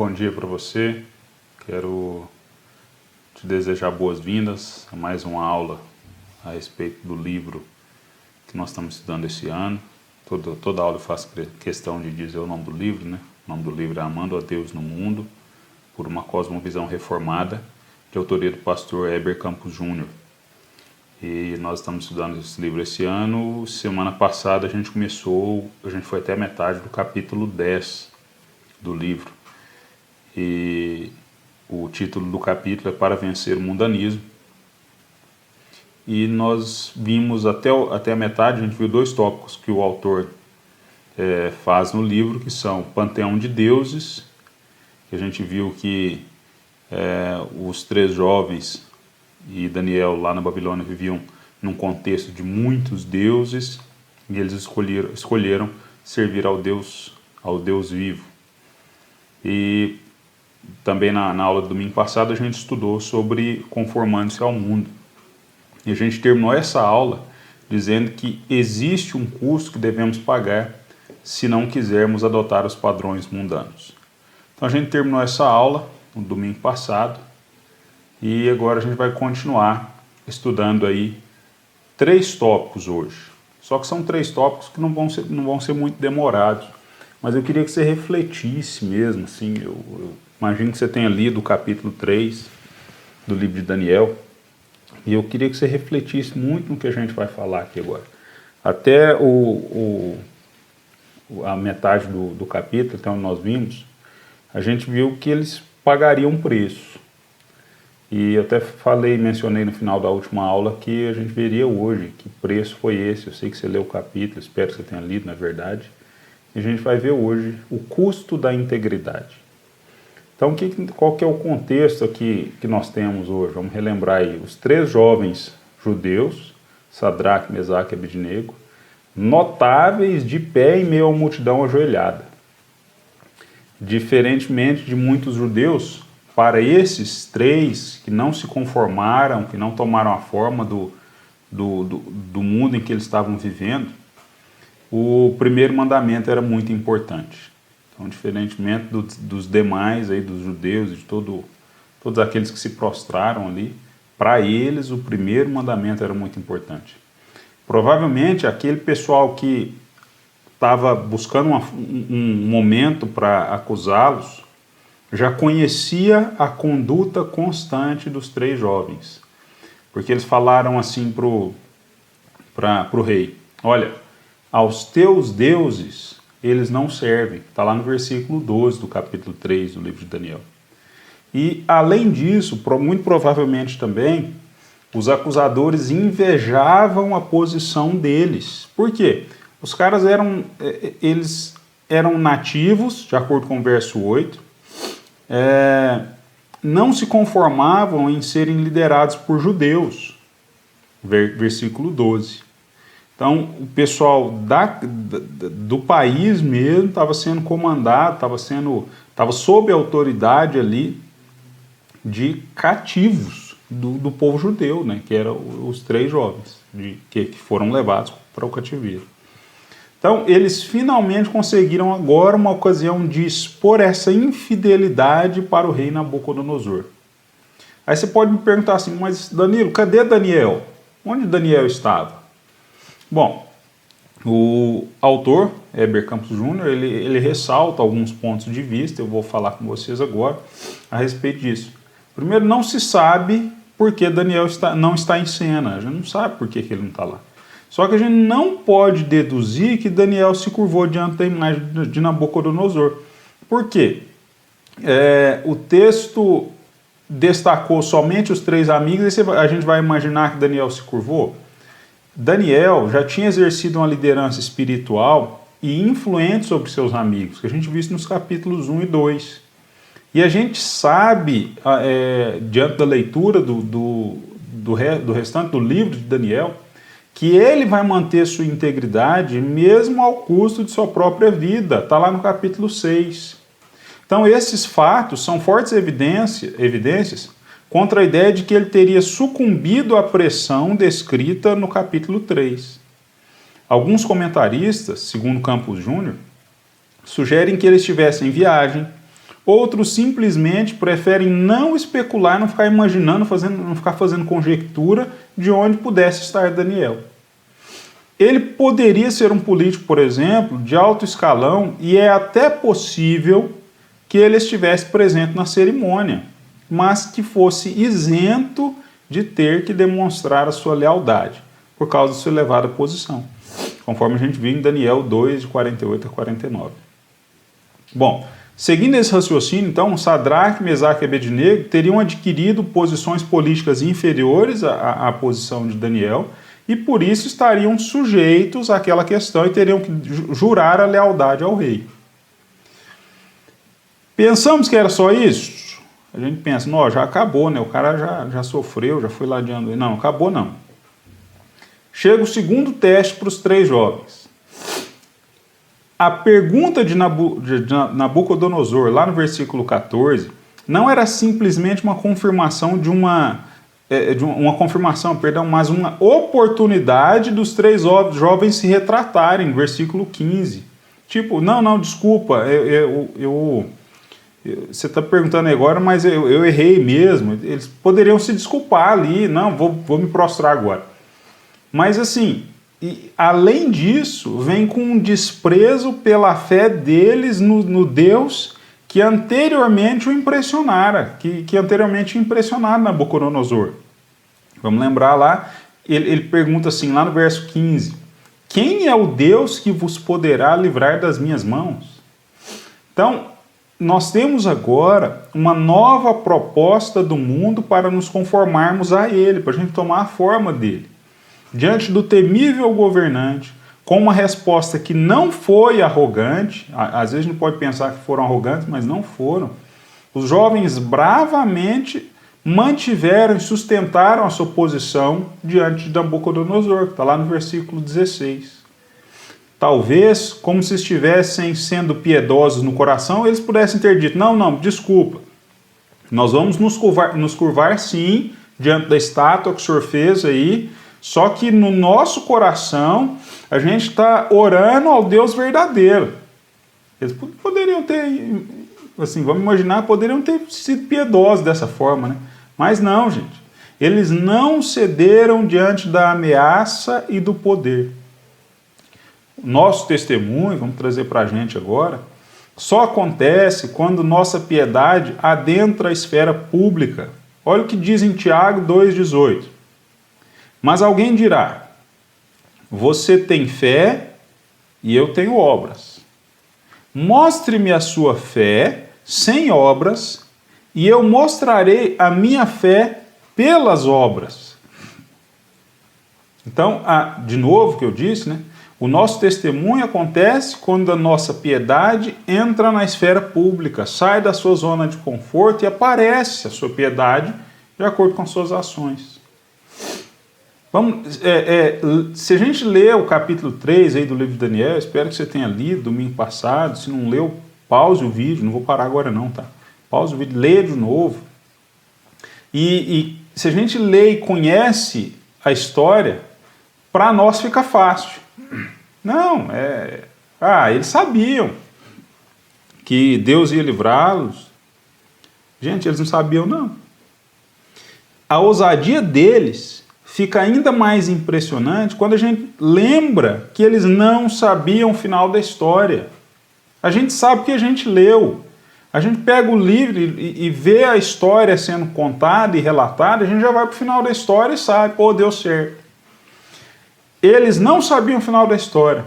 Bom dia para você. Quero te desejar boas-vindas a mais uma aula a respeito do livro que nós estamos estudando esse ano. Toda aula eu faço questão de dizer o nome do livro, né? O nome do livro é Amando a Deus no Mundo, por uma Cosmovisão Reformada, de autoria do pastor Heber Campos Júnior. E nós estamos estudando esse livro esse ano. Semana passada a gente foi até a metade do capítulo 10 do livro. E o título do capítulo é Para Vencer o Mundanismo. E nós vimos até a metade, a gente viu dois tópicos que o autor faz no livro, que são Panteão de Deuses, que a gente viu que os três jovens e Daniel lá na Babilônia viviam num contexto de muitos deuses, e eles escolheram servir ao Deus vivo. E também na aula do domingo passado a gente estudou sobre conformando-se ao mundo. E a gente terminou essa aula dizendo que existe um custo que devemos pagar se não quisermos adotar os padrões mundanos. Então a gente terminou essa aula no domingo passado e agora a gente vai continuar estudando aí 3 tópicos hoje. Só que são 3 tópicos que não vão ser muito demorados, mas eu queria que você refletisse mesmo, assim, eu imagino que você tenha lido o capítulo 3 do livro de Daniel, e eu queria que você refletisse muito no que a gente vai falar aqui agora. Até a metade do capítulo, até onde nós vimos, a gente viu que eles pagariam um preço. E eu até mencionei no final da última aula que a gente veria hoje que preço foi esse. Eu sei que você leu o capítulo, espero que você tenha lido, na verdade. E a gente vai ver hoje o custo da integridade. Então, qual que é o contexto aqui que nós temos hoje? Vamos relembrar aí. Os 3 jovens judeus, Sadraque, Mesaque e Abednego, notáveis de pé em meio à multidão ajoelhada. Diferentemente de muitos judeus, para esses 3 que não se conformaram, que não tomaram a forma do mundo em que eles estavam vivendo, o primeiro mandamento era muito importante. Então, diferentemente dos demais, aí, dos judeus, de todos aqueles que se prostraram ali, para eles o primeiro mandamento era muito importante. Provavelmente aquele pessoal que estava buscando um momento para acusá-los já conhecia a conduta constante dos 3 jovens. Porque eles falaram assim pro rei: olha, aos teus deuses eles não servem. Está lá no versículo 12 do capítulo 3 do livro de Daniel. E, além disso, muito provavelmente também, os acusadores invejavam a posição deles. Por quê? Os caras eles eram nativos, de acordo com o verso 8, não se conformavam em serem liderados por judeus. Versículo 12. Então, o pessoal do país mesmo estava sendo comandado, estava sob a autoridade ali de cativos do povo judeu, né, que eram os 3 jovens que foram levados para o cativeiro. Então, eles finalmente conseguiram agora uma ocasião de expor essa infidelidade para o rei Nabucodonosor. Aí você pode me perguntar assim: mas Danilo, cadê Daniel? Onde Daniel estava? Bom, o autor, Heber Campos Júnior, ele ressalta alguns pontos de vista, eu vou falar com vocês agora a respeito disso. Primeiro, não se sabe por que Daniel não está em cena, a gente não sabe por que ele não está lá. Só que a gente não pode deduzir que Daniel se curvou diante da imagem de Nabucodonosor. Por quê? O texto destacou somente os 3 amigos, e a gente vai imaginar que Daniel se curvou? Daniel já tinha exercido uma liderança espiritual e influente sobre seus amigos, que a gente viu isso nos capítulos 1 e 2. E a gente sabe, diante da leitura do restante do livro de Daniel, que ele vai manter sua integridade mesmo ao custo de sua própria vida. Está lá no capítulo 6. Então esses fatos são fortes evidências contra a ideia de que ele teria sucumbido à pressão descrita no capítulo 3. Alguns comentaristas, segundo Campos Júnior, sugerem que ele estivesse em viagem Outros simplesmente preferem não especular, não ficar imaginando, não ficar fazendo conjectura de onde pudesse estar Daniel. Ele poderia ser um político, por exemplo, de alto escalão, e é até possível que ele estivesse presente na cerimônia, mas que fosse isento de ter que demonstrar a sua lealdade, por causa da sua elevada posição, conforme a gente viu em Daniel 2, de 48 a 49. Bom, seguindo esse raciocínio, então, Sadraque, Mesaque e Abednego teriam adquirido posições políticas inferiores à posição de Daniel, e por isso estariam sujeitos àquela questão e teriam que jurar a lealdade ao rei. Pensamos que era só isso? A gente pensa, não, já acabou, né? O cara já sofreu, já foi lá adiante. Não, acabou não. Chega o segundo teste para os 3 jovens. A pergunta de Nabucodonosor, lá no versículo 14, não era simplesmente uma confirmação mas uma oportunidade dos 3 jovens se retratarem, no versículo 15. Tipo, não, desculpa, você está perguntando agora, mas eu errei mesmo. Eles poderiam se desculpar ali, não, vou me prostrar agora. Mas assim, além disso, vem com um desprezo pela fé deles no Deus que anteriormente o impressionara, que anteriormente impressionara Nabucodonosor. Vamos lembrar lá, ele pergunta assim, lá no verso 15, quem é o Deus que vos poderá livrar das minhas mãos? Então, nós temos agora uma nova proposta do mundo para nos conformarmos a ele, para a gente tomar a forma dele. Diante do temível governante, com uma resposta que não foi arrogante, às vezes a gente pode pensar que foram arrogantes, mas não foram, os jovens bravamente mantiveram e sustentaram a sua posição diante de Nabucodonosor, que está lá no versículo 16. Talvez, como se estivessem sendo piedosos no coração, eles pudessem ter dito, não, desculpa, nós vamos nos curvar sim, diante da estátua que o senhor fez aí, só que no nosso coração, a gente está orando ao Deus verdadeiro. Eles poderiam ter, assim, vamos imaginar, poderiam ter sido piedosos dessa forma, né? Mas não, gente. Eles não cederam diante da ameaça e do poder. O nosso testemunho, vamos trazer para a gente agora, só acontece quando nossa piedade adentra a esfera pública. Olha o que diz em Tiago 2,18. Mas alguém dirá, você tem fé e eu tenho obras. Mostre-me a sua fé sem obras e eu mostrarei a minha fé pelas obras. Então, de novo que eu disse, né? O nosso testemunho acontece quando a nossa piedade entra na esfera pública, sai da sua zona de conforto e aparece a sua piedade de acordo com as suas ações. Se a gente ler o capítulo 3 aí do livro de Daniel, espero que você tenha lido domingo passado, se não leu, pause o vídeo, não vou parar agora não, tá? Pause o vídeo, lê de novo. E se a gente lê e conhece a história, para nós fica fácil. Não, eles sabiam que Deus ia livrá-los. Gente, eles não sabiam não. A ousadia deles fica ainda mais impressionante quando a gente lembra que eles não sabiam o final da história. A gente sabe que a gente leu. A gente pega o livro e vê a história sendo contada e relatada, a gente já vai para o final da história e sabe, pô, deu certo. Eles não sabiam o final da história,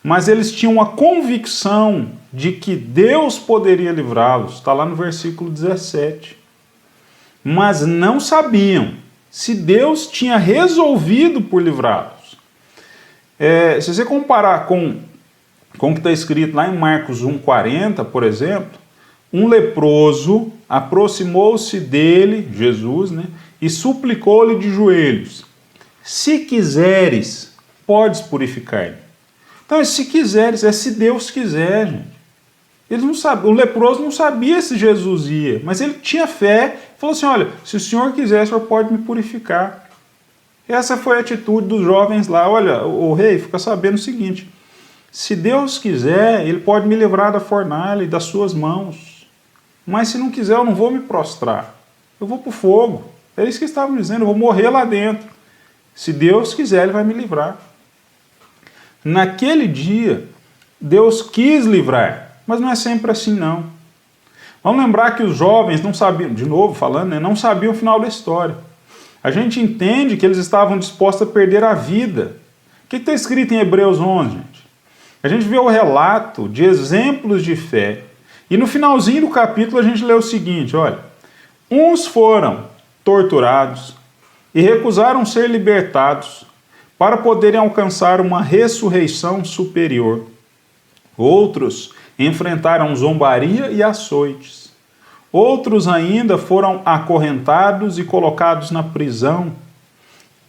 mas eles tinham a convicção de que Deus poderia livrá-los. Está lá no versículo 17. Mas não sabiam se Deus tinha resolvido por livrá-los. Se você comparar com o que está escrito lá em Marcos 1,40, por exemplo, um leproso aproximou-se dele, Jesus, né, e suplicou-lhe de joelhos, se quiseres, podes purificar-me. Então, se quiseres, é se Deus quiser, gente. Eles não sabiam, o leproso não sabia se Jesus ia, mas ele tinha fé, falou assim, olha, se o Senhor quiser, o Senhor pode me purificar. Essa foi a atitude dos jovens lá. Olha, o rei fica sabendo o seguinte, se Deus quiser, ele pode me livrar da fornalha e das suas mãos. Mas se não quiser, eu não vou me prostrar. Eu vou para o fogo. É isso que eles estavam dizendo, eu vou morrer lá dentro. Se Deus quiser, Ele vai me livrar. Naquele dia, Deus quis livrar, mas não é sempre assim não. Vamos lembrar que os jovens não sabiam, de novo falando, né, não sabiam o final da história. A gente entende que eles estavam dispostos a perder a vida. O que está escrito em Hebreus 11, gente? A gente vê o relato de exemplos de fé. E no finalzinho do capítulo a gente lê o seguinte, olha. Uns foram torturados e recusaram ser libertados para poderem alcançar uma ressurreição superior. Outros enfrentaram zombaria e açoites. Outros ainda foram acorrentados e colocados na prisão,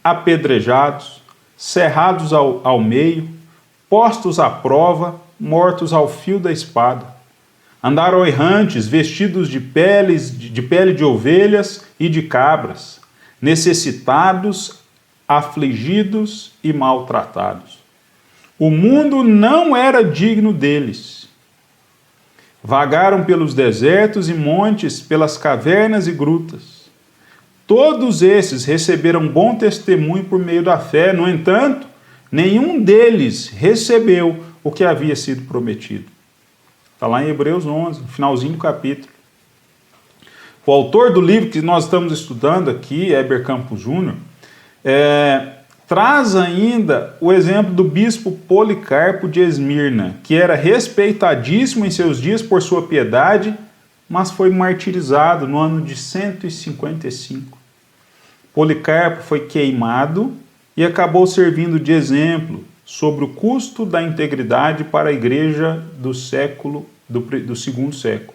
apedrejados, cerrados ao meio, postos à prova, mortos ao fio da espada. Andaram errantes, vestidos de pele de ovelhas e de cabras, necessitados, afligidos e maltratados. O mundo não era digno deles. Vagaram pelos desertos e montes, pelas cavernas e grutas. Todos esses receberam bom testemunho por meio da fé, no entanto, nenhum deles recebeu o que havia sido prometido. Está lá em Hebreus 11, no finalzinho do capítulo. O autor do livro que nós estamos estudando aqui, Heber Campos Júnior, traz ainda o exemplo do bispo Policarpo de Esmirna, que era respeitadíssimo em seus dias por sua piedade, mas foi martirizado no ano de 155. Policarpo foi queimado e acabou servindo de exemplo sobre o custo da integridade para a igreja do segundo século.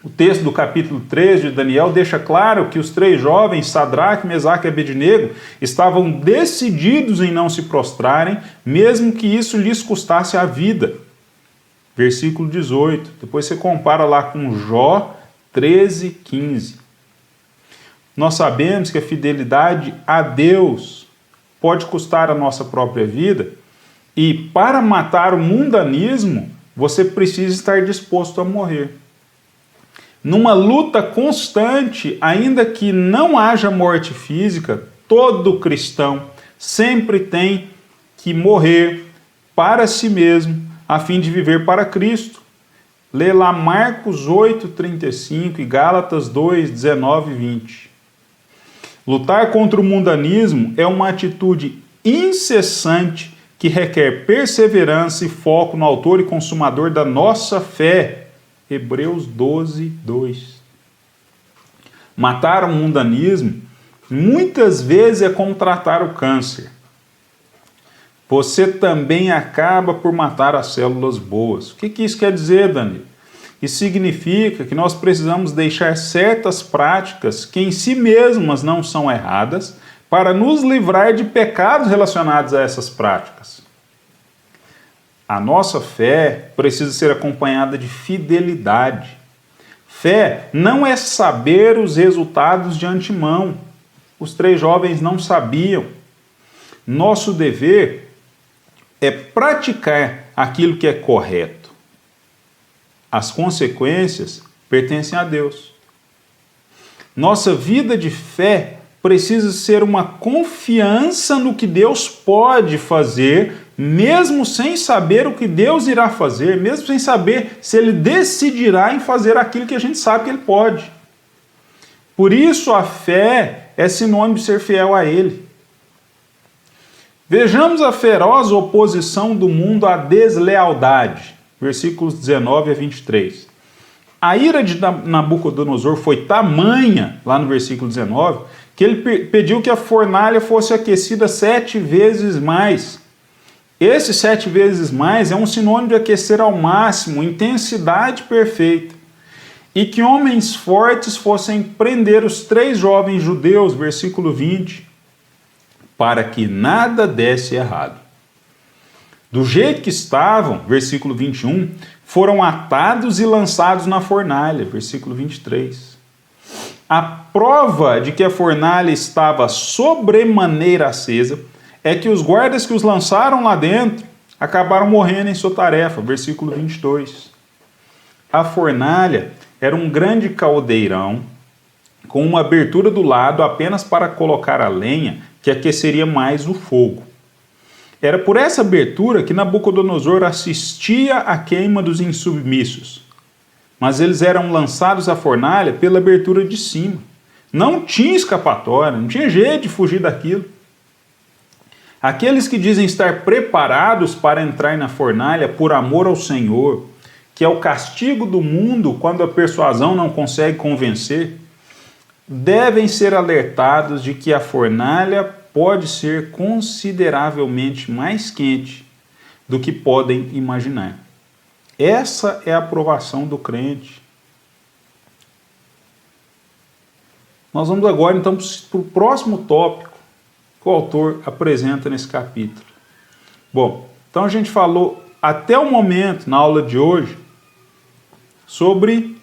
O texto do capítulo 3 de Daniel deixa claro que os três jovens, Sadraque, Mesaque e Abednego, estavam decididos em não se prostrarem, mesmo que isso lhes custasse a vida. Versículo 18. Depois você compara lá com Jó 13, 15. Nós sabemos que a fidelidade a Deus pode custar a nossa própria vida, e para matar o mundanismo, você precisa estar disposto a morrer. Numa luta constante, ainda que não haja morte física, todo cristão sempre tem que morrer para si mesmo, a fim de viver para Cristo. Lê lá Marcos 8:35 e Gálatas 2:19 e 20. Lutar contra o mundanismo é uma atitude incessante que requer perseverança e foco no autor e consumador da nossa fé. Hebreus 12, 2. Matar o mundanismo muitas vezes é como tratar o câncer. Você também acaba por matar as células boas. O que isso quer dizer, Danilo? Isso significa que nós precisamos deixar certas práticas que em si mesmas não são erradas para nos livrar de pecados relacionados a essas práticas. A nossa fé precisa ser acompanhada de fidelidade. Fé não é saber os resultados de antemão. Os três jovens não sabiam. Nosso dever é praticar aquilo que é correto. As consequências pertencem a Deus. Nossa vida de fé precisa ser uma confiança no que Deus pode fazer, mesmo sem saber o que Deus irá fazer, mesmo sem saber se Ele decidirá em fazer aquilo que a gente sabe que Ele pode. Por isso a fé é sinônimo de ser fiel a Ele. Vejamos a feroz oposição do mundo à deslealdade. Versículos 19 a 23. A ira de Nabucodonosor foi tamanha, lá no versículo 19, que ele pediu que a fornalha fosse aquecida 7 vezes mais. Esse 7 vezes mais é um sinônimo de aquecer ao máximo, intensidade perfeita. E que homens fortes fossem prender os 3 jovens judeus, versículo 20, para que nada desse errado. Do jeito que estavam, versículo 21, foram atados e lançados na fornalha, versículo 23. A prova de que a fornalha estava sobremaneira acesa é que os guardas que os lançaram lá dentro acabaram morrendo em sua tarefa, versículo 22. A fornalha era um grande caldeirão com uma abertura do lado apenas para colocar a lenha que aqueceria mais o fogo. Era por essa abertura que Nabucodonosor assistia à queima dos insubmissos. Mas eles eram lançados à fornalha pela abertura de cima. Não tinha escapatória, não tinha jeito de fugir daquilo. Aqueles que dizem estar preparados para entrar na fornalha por amor ao Senhor, que é o castigo do mundo quando a persuasão não consegue convencer, devem ser alertados de que a fornalha pode ser consideravelmente mais quente do que podem imaginar. Essa é a aprovação do crente. Nós vamos agora então para o próximo tópico que o autor apresenta nesse capítulo. Bom, então a gente falou até o momento, na aula de hoje, sobre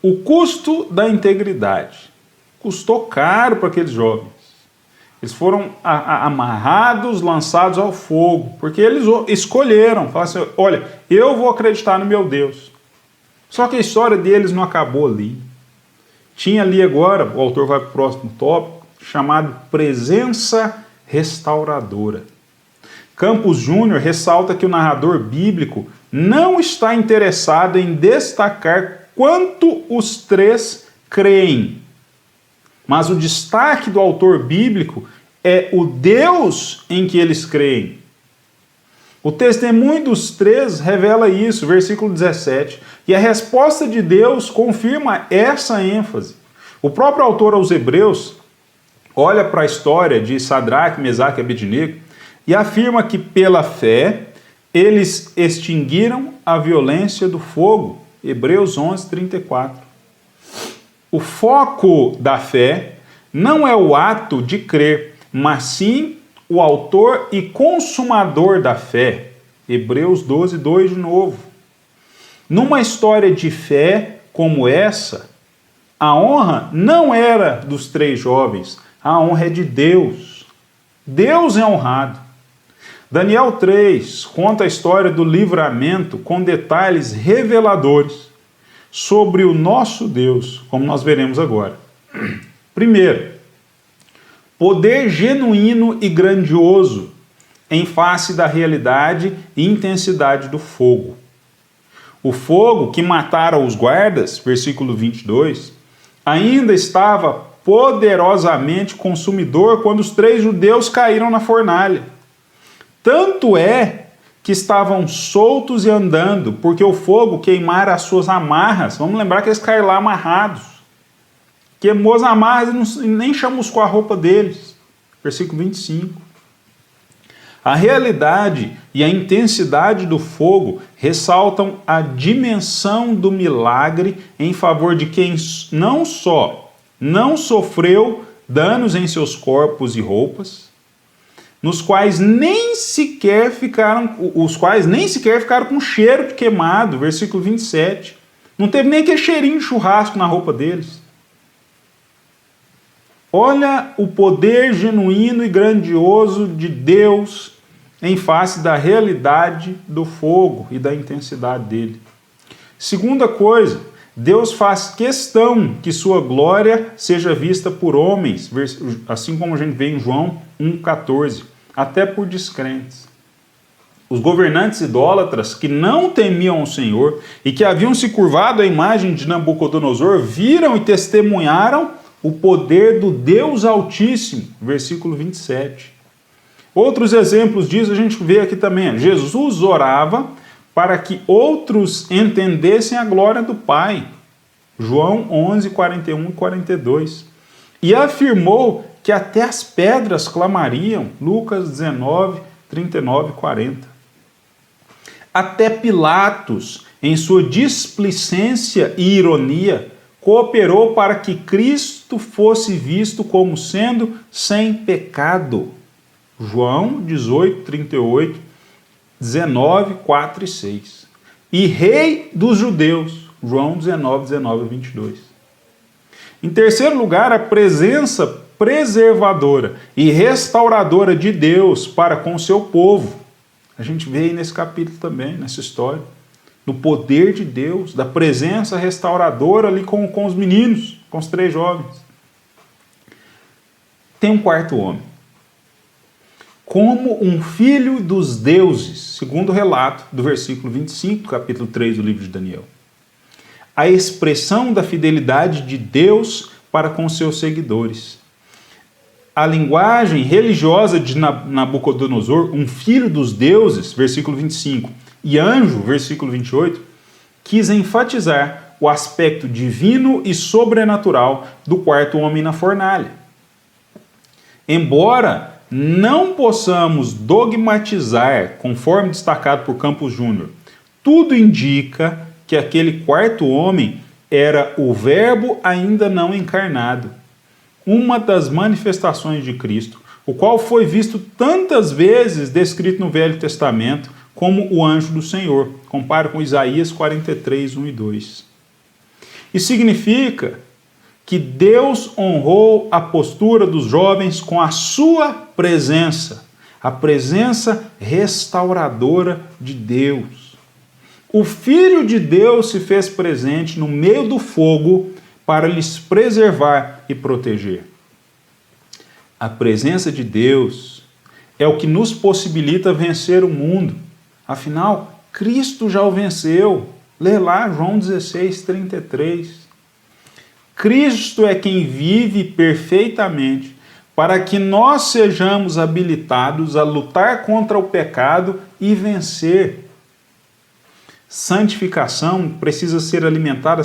o custo da integridade. Custou caro para aqueles jovens. Eles foram amarrados, lançados ao fogo, porque eles escolheram, falaram assim, olha, eu vou acreditar no meu Deus. Só que a história deles não acabou ali. Tinha ali agora, o autor vai para o próximo tópico, chamado presença restauradora. Campos Júnior ressalta que o narrador bíblico não está interessado em destacar quanto os três creem. Mas o destaque do autor bíblico é o Deus em que eles creem. O testemunho dos três revela isso, versículo 17. E a resposta de Deus confirma essa ênfase. O próprio autor aos Hebreus olha para a história de Sadraque, Mesaque e Abednego e afirma que pela fé eles extinguiram a violência do fogo. Hebreus 11, 34. O foco da fé não é o ato de crer, mas sim o autor e consumador da fé. Hebreus 12, 2 de novo. Numa história de fé como essa, a honra não era dos três jovens, a honra é de Deus. Deus é honrado. Daniel 3 conta a história do livramento com detalhes reveladores sobre o nosso Deus, como nós veremos agora. Primeiro, poder genuíno e grandioso em face da realidade e intensidade do fogo. O fogo que matara os guardas, versículo 22, ainda estava poderosamente consumidor quando os três judeus caíram na fornalha. Tanto é que estavam soltos e andando, porque o fogo queimara as suas amarras. Vamos lembrar que eles caíram lá amarrados. Queimou as amarras e nem chamuscou a roupa deles. Versículo 25. A realidade e a intensidade do fogo ressaltam a dimensão do milagre em favor de quem não só não sofreu danos em seus corpos e roupas, os quais nem sequer ficaram com cheiro de queimado, versículo 27. Não teve nem aquele cheirinho de churrasco na roupa deles. Olha o poder genuíno e grandioso de Deus em face da realidade do fogo e da intensidade dele. Segunda coisa, Deus faz questão que sua glória seja vista por homens, assim como a gente vê em João 1,14, até por descrentes. Os governantes idólatras que não temiam o Senhor e que haviam se curvado à imagem de Nabucodonosor viram e testemunharam o poder do Deus Altíssimo, versículo 27. Outros exemplos disso a gente vê aqui também. Jesus orava para que outros entendessem a glória do Pai. João 11, 41 e 42. E afirmou que até as pedras clamariam. Lucas 19, 39 e 40. Até Pilatos, em sua displicência e ironia, cooperou para que Cristo fosse visto como sendo sem pecado. João 18, 38, 19, 4 e 6. E Rei dos Judeus. João 19, 19 e 22. Em terceiro lugar, a presença preservadora e restauradora de Deus para com seu povo. A gente vê aí nesse capítulo também, nessa história. do poder de Deus, da presença restauradora ali com os meninos, com os 3 jovens. Tem um quarto homem. Como um filho dos deuses, segundo o relato do versículo 25 do capítulo 3 do livro de Daniel. A expressão da fidelidade de Deus para com seus seguidores. A linguagem religiosa de Nabucodonosor, um filho dos deuses, versículo 25, e anjo, versículo 28, quis enfatizar o aspecto divino e sobrenatural do quarto homem na fornalha. Embora não possamos dogmatizar, conforme destacado por Campos Júnior, tudo indica que aquele quarto homem era o Verbo ainda não encarnado, uma das manifestações de Cristo, o qual foi visto tantas vezes descrito no Velho Testamento como o anjo do Senhor. Compara com Isaías 43, 1 e 2. Isso significa que Deus honrou a postura dos jovens com a sua presença, a presença restauradora de Deus. O Filho de Deus se fez presente no meio do fogo para lhes preservar e proteger. A presença de Deus é o que nos possibilita vencer o mundo. Afinal, Cristo já o venceu. Lê lá João 16, 33. Cristo é quem vive perfeitamente para que nós sejamos habilitados a lutar contra o pecado e vencer. Santificação precisa ser alimentada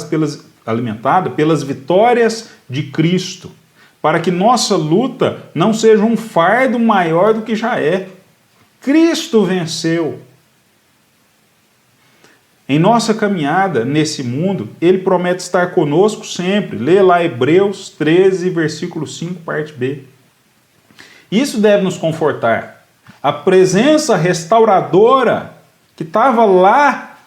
pelas vitórias de Cristo, para que nossa luta não seja um fardo maior do que já é. Cristo venceu. Em nossa caminhada nesse mundo, Ele promete estar conosco sempre. Lê lá Hebreus 13, versículo 5, parte B. Isso deve nos confortar. A presença restauradora que estava lá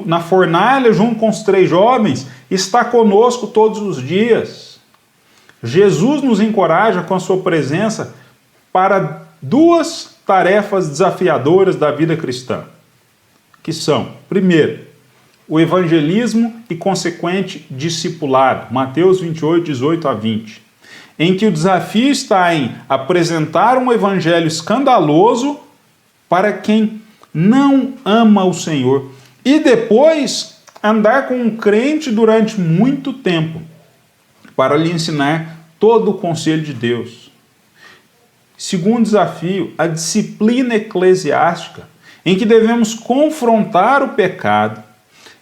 na fornalha junto com os 3 jovens está conosco todos os dias. Jesus nos encoraja com a sua presença para 2 tarefas desafiadoras da vida cristã, que são, primeiro, o evangelismo e consequente discipulado, Mateus 28, 18 a 20, em que o desafio está em apresentar um evangelho escandaloso para quem não ama o Senhor e depois andar com um crente durante muito tempo para lhe ensinar todo o conselho de Deus. Segundo desafio, a disciplina eclesiástica, em que devemos confrontar o pecado,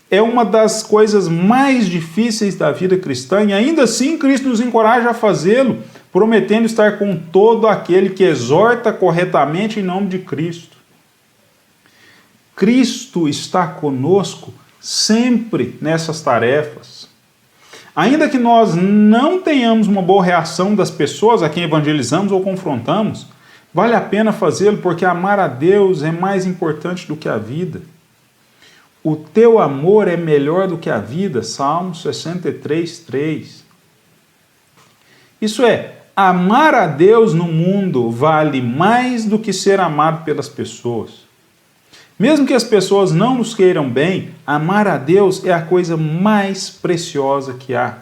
é uma das coisas mais difíceis da vida cristã e ainda assim Cristo nos encoraja a fazê-lo, prometendo estar com todo aquele que exorta corretamente em nome de Cristo. Cristo está conosco sempre nessas tarefas. Ainda que nós não tenhamos uma boa reação das pessoas a quem evangelizamos ou confrontamos, vale a pena fazê-lo porque amar a Deus é mais importante do que a vida. O teu amor é melhor do que a vida, Salmo 63, 3. Isso é, amar a Deus no mundo vale mais do que ser amado pelas pessoas. Mesmo que as pessoas não nos queiram bem, amar a Deus é a coisa mais preciosa que há.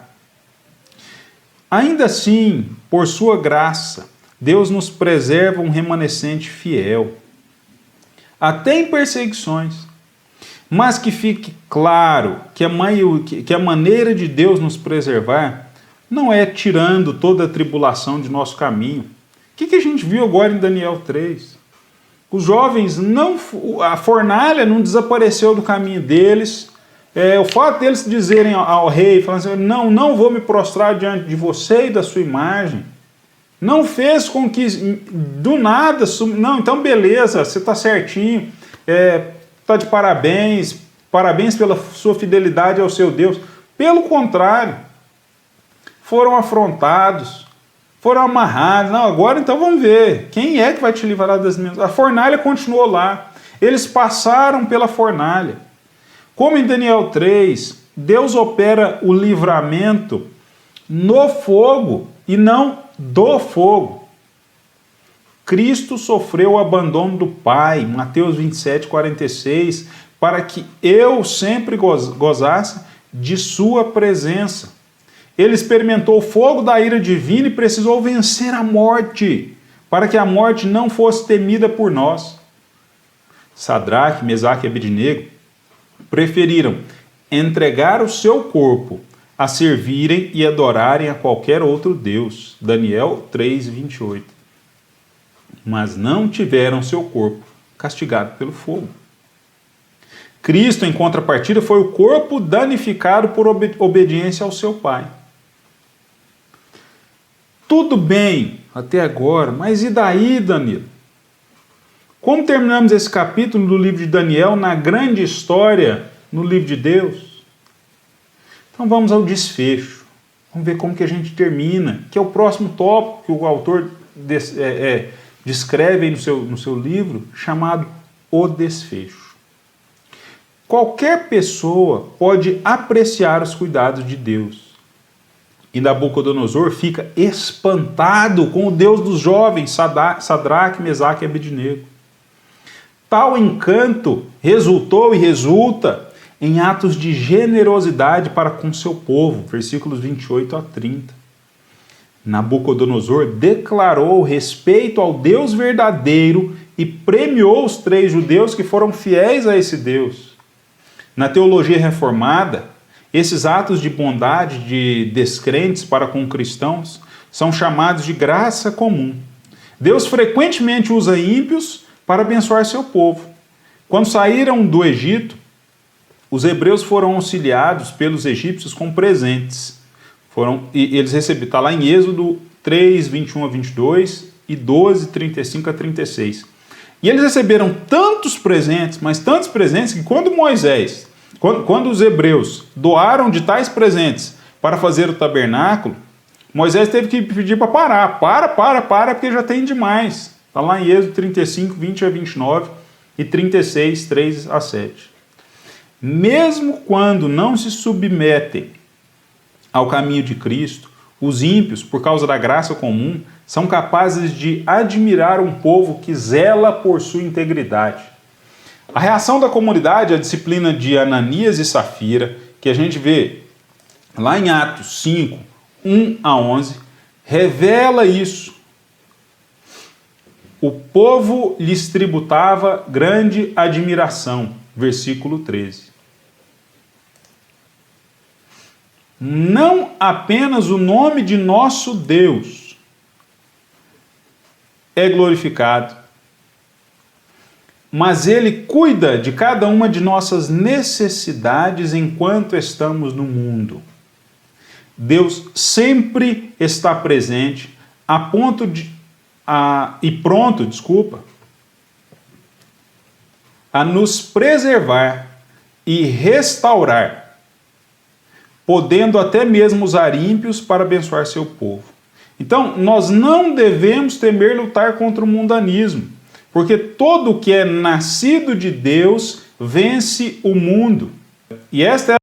Ainda assim, por sua graça, Deus nos preserva um remanescente fiel, até em perseguições. Mas que fique claro que a maneira de Deus nos preservar não é tirando toda a tribulação de nosso caminho. O que a gente viu agora em Daniel 3? Os jovens, a fornalha não desapareceu do caminho deles. O fato deles dizerem ao rei, falando assim, não vou me prostrar diante de você e da sua imagem, não fez com que do nada, não, então beleza, você está certinho, está de parabéns pela sua fidelidade ao seu Deus. Pelo contrário, foram afrontados, foram amarrados. Não, agora então vamos ver, quem é que vai te livrar das minhas... A fornalha continuou lá, eles passaram pela fornalha. Como em Daniel 3, Deus opera o livramento no fogo e não do fogo. Cristo sofreu o abandono do Pai, Mateus 27, 46, para que eu sempre gozasse de sua presença. Ele experimentou o fogo da ira divina e precisou vencer a morte, para que a morte não fosse temida por nós. Sadraque, Mesaque e Abednego preferiram entregar o seu corpo a servirem e adorarem a qualquer outro Deus. Daniel 3:28. Mas não tiveram seu corpo castigado pelo fogo. Cristo, em contrapartida, foi o corpo danificado por obediência ao seu Pai. Tudo bem até agora, mas e daí, Danilo? Como terminamos esse capítulo do livro de Daniel na grande história no livro de Deus? Então vamos ao desfecho. Vamos ver como que a gente termina, que é o próximo tópico que o autor descreve aí no seu livro, chamado O Desfecho. Qualquer pessoa pode apreciar os cuidados de Deus. E Nabucodonosor fica espantado com o Deus dos jovens, Sadraque, Mesaque e Abednego. Tal encanto resultou e resulta em atos de generosidade para com seu povo, versículos 28 a 30. Nabucodonosor declarou respeito ao Deus verdadeiro e premiou os 3 judeus que foram fiéis a esse Deus. Na teologia reformada, esses atos de bondade de descrentes para com cristãos são chamados de graça comum. Deus frequentemente usa ímpios para abençoar seu povo. Quando saíram do Egito, os hebreus foram auxiliados pelos egípcios com presentes. Eles receberam, está lá em Êxodo 3, 21 a 22 e 12, 35 a 36. E eles receberam tantos presentes, mas tantos presentes, que quando os hebreus doaram de tais presentes para fazer o tabernáculo, Moisés teve que pedir para parar. Para, porque já tem demais. Está lá em Êxodo 35, 20 a 29 e 36, 3 a 7. Mesmo quando não se submetem ao caminho de Cristo, os ímpios, por causa da graça comum, são capazes de admirar um povo que zela por sua integridade. A reação da comunidade à disciplina de Ananias e Safira, que a gente vê lá em Atos 5, 1 a 11, revela isso. O povo lhes tributava grande admiração, versículo 13. Não apenas o nome de nosso Deus é glorificado, mas Ele cuida de cada uma de nossas necessidades enquanto estamos no mundo. Deus sempre está presente pronto a nos preservar e restaurar, podendo até mesmo usar ímpios para abençoar seu povo. Então, nós não devemos temer lutar contra o mundanismo, porque todo o que é nascido de Deus vence o mundo. E esta é